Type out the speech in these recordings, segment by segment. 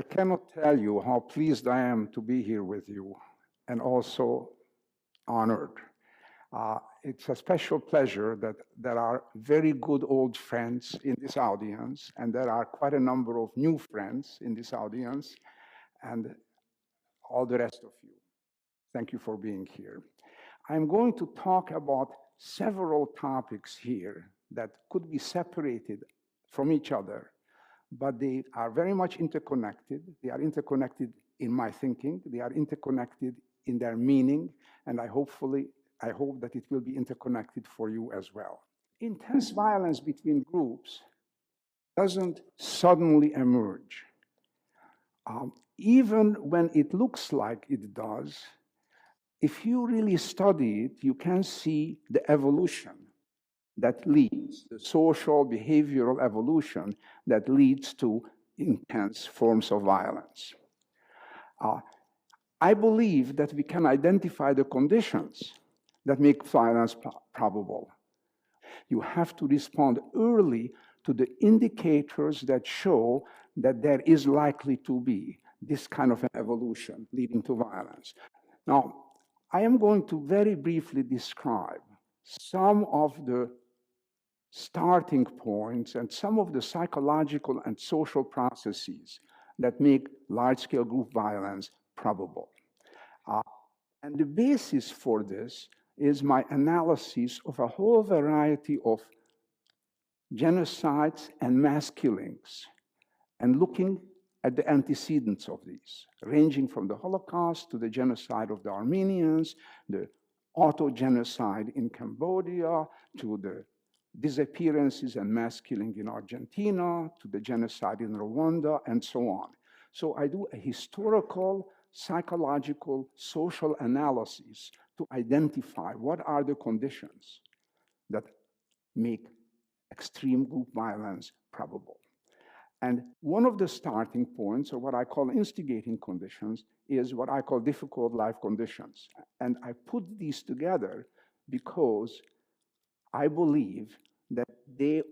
I cannot tell you how pleased I am to be here with you and also honored. It's a special pleasure that there are very good old friends in this audience, and there are quite a number of new friends in this audience, and all the rest of you. Thank you for being here. I'm going to talk about several topics here that could be separated from each other, but they are very much interconnected. They are interconnected in my thinking. They are interconnected in their meaning, and I hope that it will be interconnected for you as well. Intense violence between groups doesn't suddenly emerge. Even when it looks like it does, if you really study it, you can see the evolution that leads, the social behavioral evolution that leads to intense forms of violence. I believe that we can identify the conditions that make violence probable. You have to respond early to the indicators that show that there is likely to be this kind of an evolution leading to violence. Now, I am going to very briefly describe some of the starting points and some of the psychological and social processes that make large-scale group violence probable. And the basis for this is my analysis of a whole variety of genocides and mass killings, and looking at the antecedents of these, ranging from the Holocaust to the genocide of the Armenians, the auto-genocide in Cambodia, to the disappearances and mass killing in Argentina, to the genocide in Rwanda, and so on. So I do a historical, psychological, social analysis to identify what are the conditions that make extreme group violence probable. And one of the starting points, or what I call instigating conditions, is what I call difficult life conditions. And I put these together because I believe that they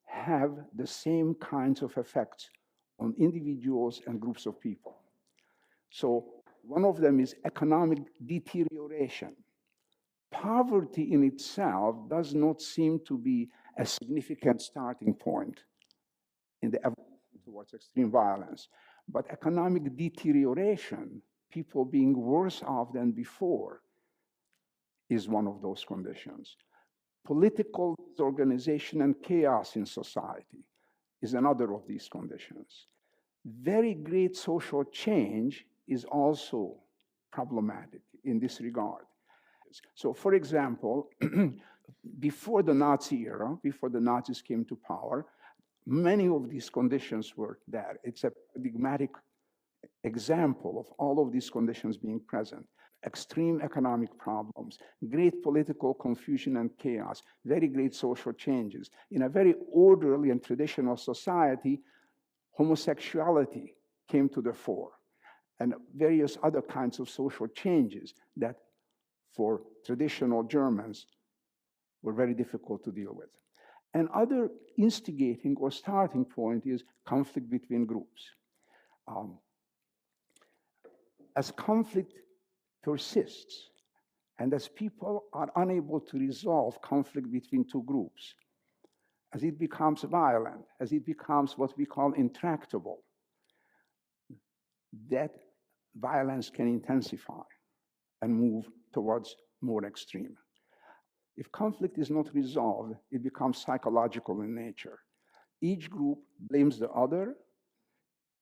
have the same kinds of effects on individuals and groups of people. So one of them is economic deterioration. Poverty in itself does not seem to be a significant starting point in the evolution towards extreme violence. But economic deterioration, people being worse off than before, is one of those conditions. Political disorganization and chaos in society is another of these conditions. Very great social change is also problematic in this regard. So, for example, before the Nazi era, before the Nazis came to power, many of these conditions were there. It's a paradigmatic example of all of these conditions being present. Extreme economic problems, great political confusion and chaos, very great social changes. In a very orderly and traditional society, homosexuality came to the fore, and various other kinds of social changes that for traditional Germans were very difficult to deal with. Another instigating or starting point is conflict between groups. As conflict persists, and as people are unable to resolve conflict between two groups, as it becomes violent, as it becomes what we call intractable, that violence can intensify and move towards more extreme. If conflict is not resolved, it becomes psychological in nature. Each group blames the other.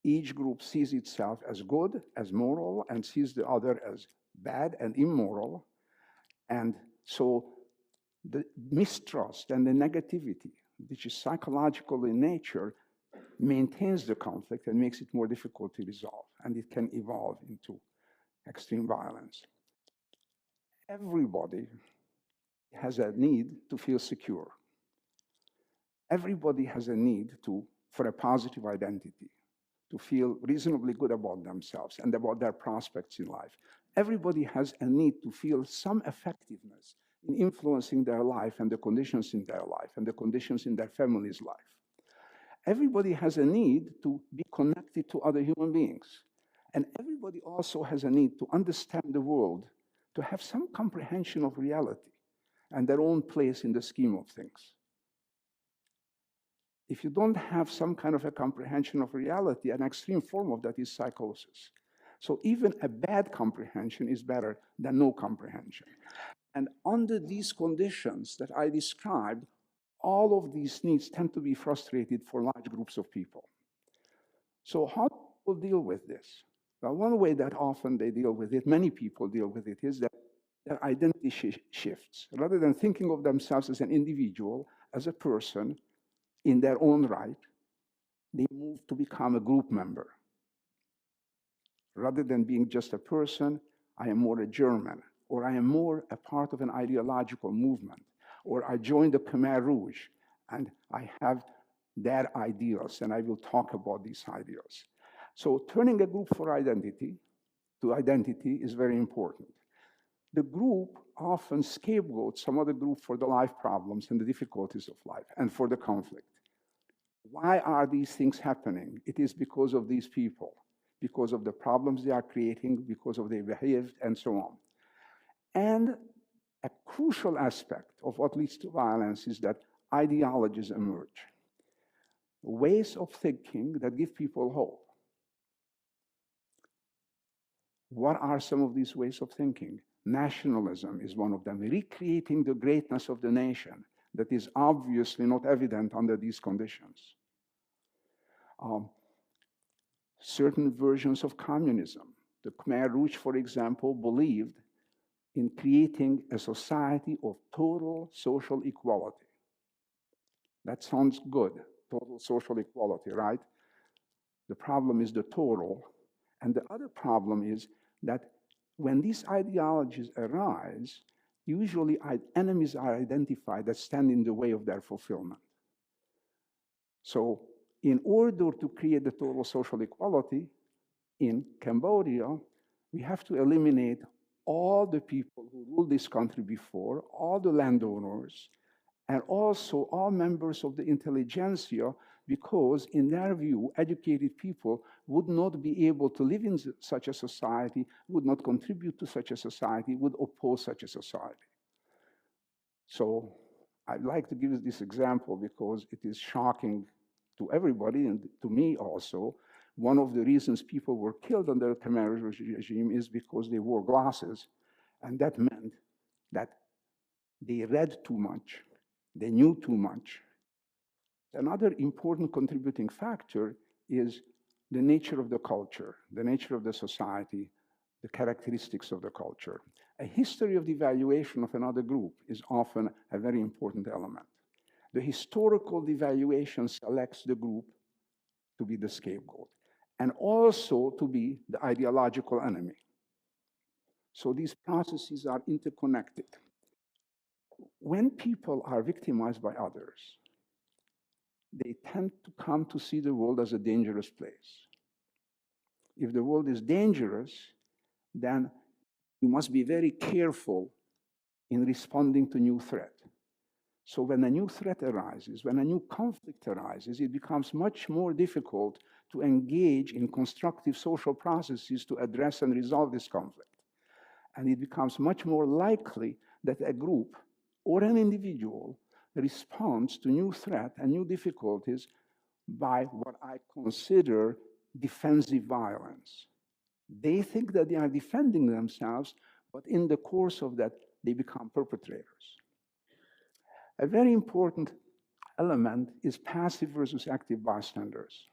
Each group sees itself as good, as moral, and sees the other as bad and immoral. And so the mistrust and the negativity, which is psychological in nature, maintains the conflict and makes it more difficult to resolve. And it can evolve into extreme violence. Everybody has a need to feel secure. Everybody has a need for a positive identity, to feel reasonably good about themselves and about their prospects in life. Everybody has a need to feel some effectiveness in influencing their life and the conditions in their life and the conditions in their family's life. Everybody has a need to be connected connected to other human beings. And everybody also has a need to understand the world, to have some comprehension of reality and their own place in the scheme of things. If you don't have some kind of a comprehension of reality, an extreme form of that is psychosis. So even a bad comprehension is better than no comprehension. And under these conditions that I described, all of these needs tend to be frustrated for large groups of people. So how do people deal with this? Well, one way that often they deal with it, many people deal with it, is that their identity shifts. Rather than thinking of themselves as an individual, as a person in their own right, they move to become a group member. Rather than being just a person, I am more a German, or I am more a part of an ideological movement, or I joined the Khmer Rouge, and I have their ideals, and I will talk about these ideals. So turning a group for identity to identity is very important. The group often scapegoats some other group for the life problems and the difficulties of life and for the conflict. Why are these things happening? It is because of these people, because of the problems they are creating, because of their behavior, and so on. And a crucial aspect of what leads to violence is that ideologies emerge. Ways of thinking that give people hope. What are some of these ways of thinking? Nationalism is one of them, recreating the greatness of the nation that is obviously not evident under these conditions. Certain versions of communism. The Khmer Rouge, for example, believed in creating a society of total social equality. That sounds good, total social equality, right? The problem is the total. And the other problem is that when these ideologies arise, usually enemies are identified that stand in the way of their fulfillment. So in order to create the total social equality in Cambodia, we have to eliminate all the people who ruled this country before, all the landowners, and also all members of the intelligentsia, because in their view, educated people would not be able to live in such a society, would not contribute to such a society, would oppose such a society. So I'd like to give this example because it is shocking to everybody and to me also. One of the reasons people were killed under the Khmer regime is because they wore glasses, and that meant that they read too much, they knew too much. Another important contributing factor is the nature of the culture, the nature of the society, the characteristics of the culture. A history of the devaluation of another group is often a very important element. The historical devaluation selects the group to be the scapegoat and also to be the ideological enemy. So these processes are interconnected. When people are victimized by others, they tend to come to see the world as a dangerous place. If the world is dangerous, then you must be very careful in responding to new threat. So when a new threat arises, when a new conflict arises, it becomes much more difficult to engage in constructive social processes to address and resolve this conflict. And it becomes much more likely that a group or an individual responds to new threat and new difficulties by what I consider defensive violence. They think that they are defending themselves, but in the course of that, they become perpetrators. A very important element is passive versus active bystanders.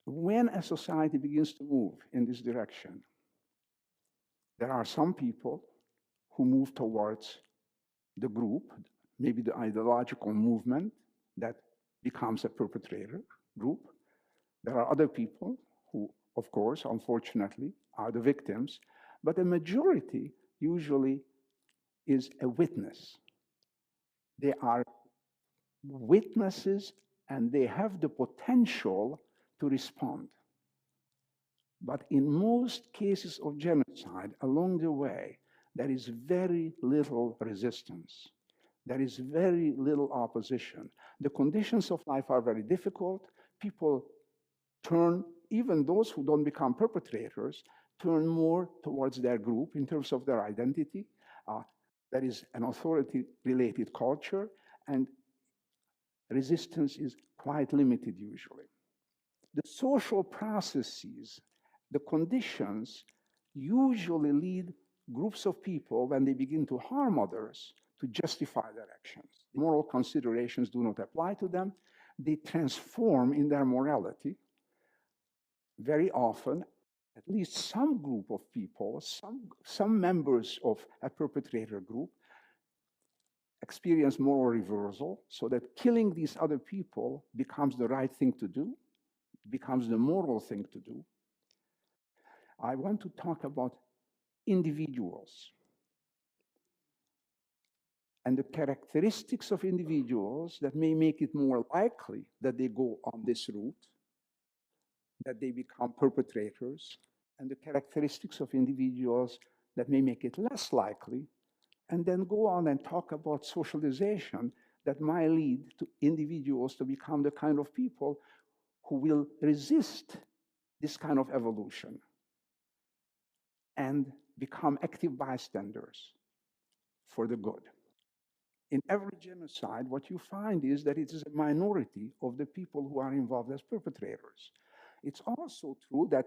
When a society begins to move in this direction, there are some people who move towards the group, maybe the ideological movement that becomes a perpetrator group. There are other people who, of course, unfortunately, are the victims, but the majority usually is a witness. They are witnesses and they have the potential to respond. But in most cases of genocide, along the way, there is very little resistance. There is very little opposition. The conditions of life are very difficult. people turn, even those who don't become perpetrators, turn more towards their group in terms of their identity. There is an authority-related culture, and resistance is quite limited usually. The social processes, the conditions, usually lead groups of people, when they begin to harm others, to justify their actions. Moral considerations do not apply to them. They transform in their morality. Very often, at least some group of people, some members of a perpetrator group, experience moral reversal, so that killing these other people becomes the right thing to do, becomes the moral thing to do. I want to talk about individuals and the characteristics of individuals that may make it more likely that they go on this route, that they become perpetrators, and the characteristics of individuals that may make it less likely, and then go on and talk about socialization that might lead to individuals to become the kind of people who will resist this kind of evolution and become active bystanders for the good. In every genocide, what you find is that it is a minority of the people who are involved as perpetrators. It's also true that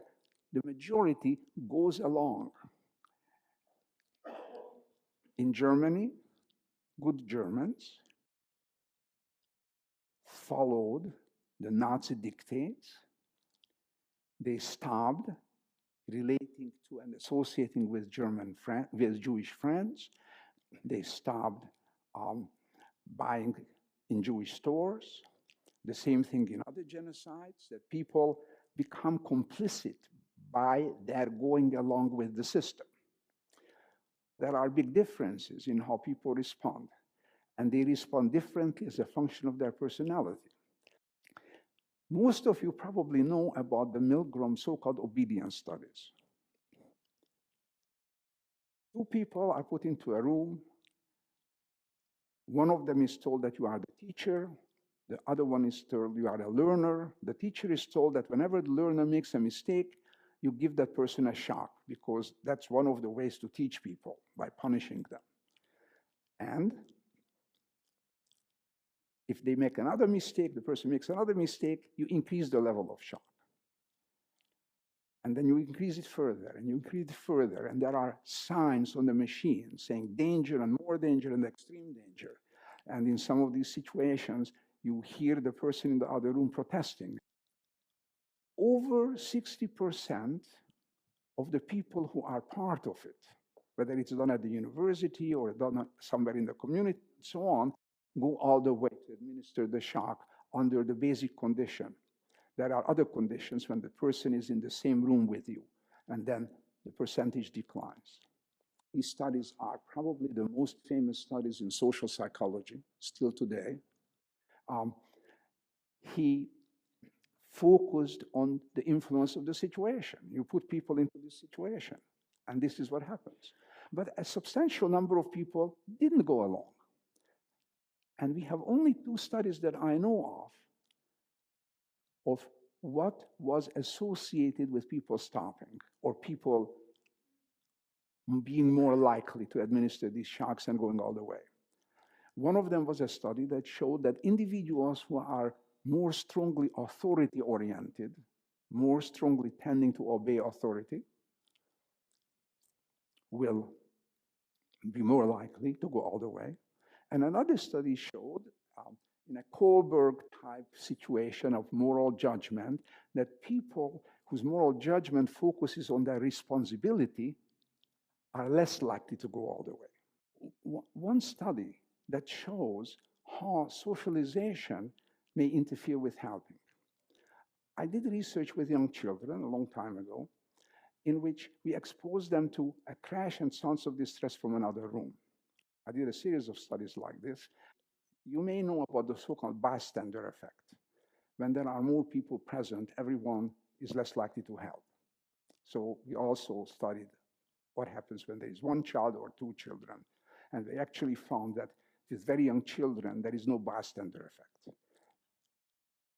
the majority goes along. In Germany, good Germans followed the Nazi dictates. They stopped relating to and associating with Jewish friends. They stopped buying in Jewish stores. The same thing in other genocides, that people become complicit by their going along with the system. There are big differences in how people respond, and they respond differently as a function of their personality. Most of you probably know about the Milgram so-called obedience studies. Two people are put into a room. One of them is told that you are the teacher. The other one is told you are a learner. The teacher is told that whenever the learner makes a mistake, you give that person a shock, because that's one of the ways to teach people, by punishing them. And if they make another mistake, the person makes another mistake, you increase the level of shock. And then you increase it further, and you increase it further, and there are signs on the machine saying danger and more danger and extreme danger. And in some of these situations, you hear the person in the other room protesting. Over 60% of the people who are part of it, whether it's done at the university or done somewhere in the community, and so on, go all the way to administer the shock under the basic condition. There are other conditions when the person is in the same room with you, and then the percentage declines. These studies are probably the most famous studies in social psychology still today. He focused on the influence of the situation. You put people into this situation, and this is what happens. But a substantial number of people didn't go along. And we have only 2 studies that I know of what was associated with people stopping or people being more likely to administer these shocks and going all the way. One of them was a study that showed that individuals who are more strongly authority-oriented, more strongly tending to obey authority, will be more likely to go all the way. And another study showed, in a Kohlberg-type situation of moral judgment, that people whose moral judgment focuses on their responsibility are less likely to go all the way. One study that shows how socialization may interfere with helping. I did research with young children a long time ago, in which we exposed them to a crash and sounds of distress from another room. I did a series of studies like this. You may know about the so-called bystander effect. When there are more people present, everyone is less likely to help. So we also studied what happens when there is 1 child or 2 children. And they actually found that with very young children, there is no bystander effect.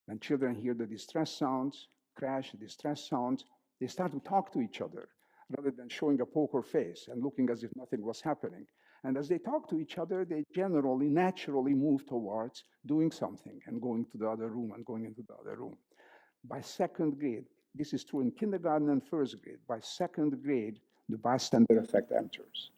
When children hear the distress sounds, crash, distress sounds, they start to talk to each other rather than showing a poker face and looking as if nothing was happening. And as they talk to each other, they generally, naturally move towards doing something and going to the other room and going into the other room. By second grade, this is true in kindergarten and first grade, by second grade, the bystander effect enters.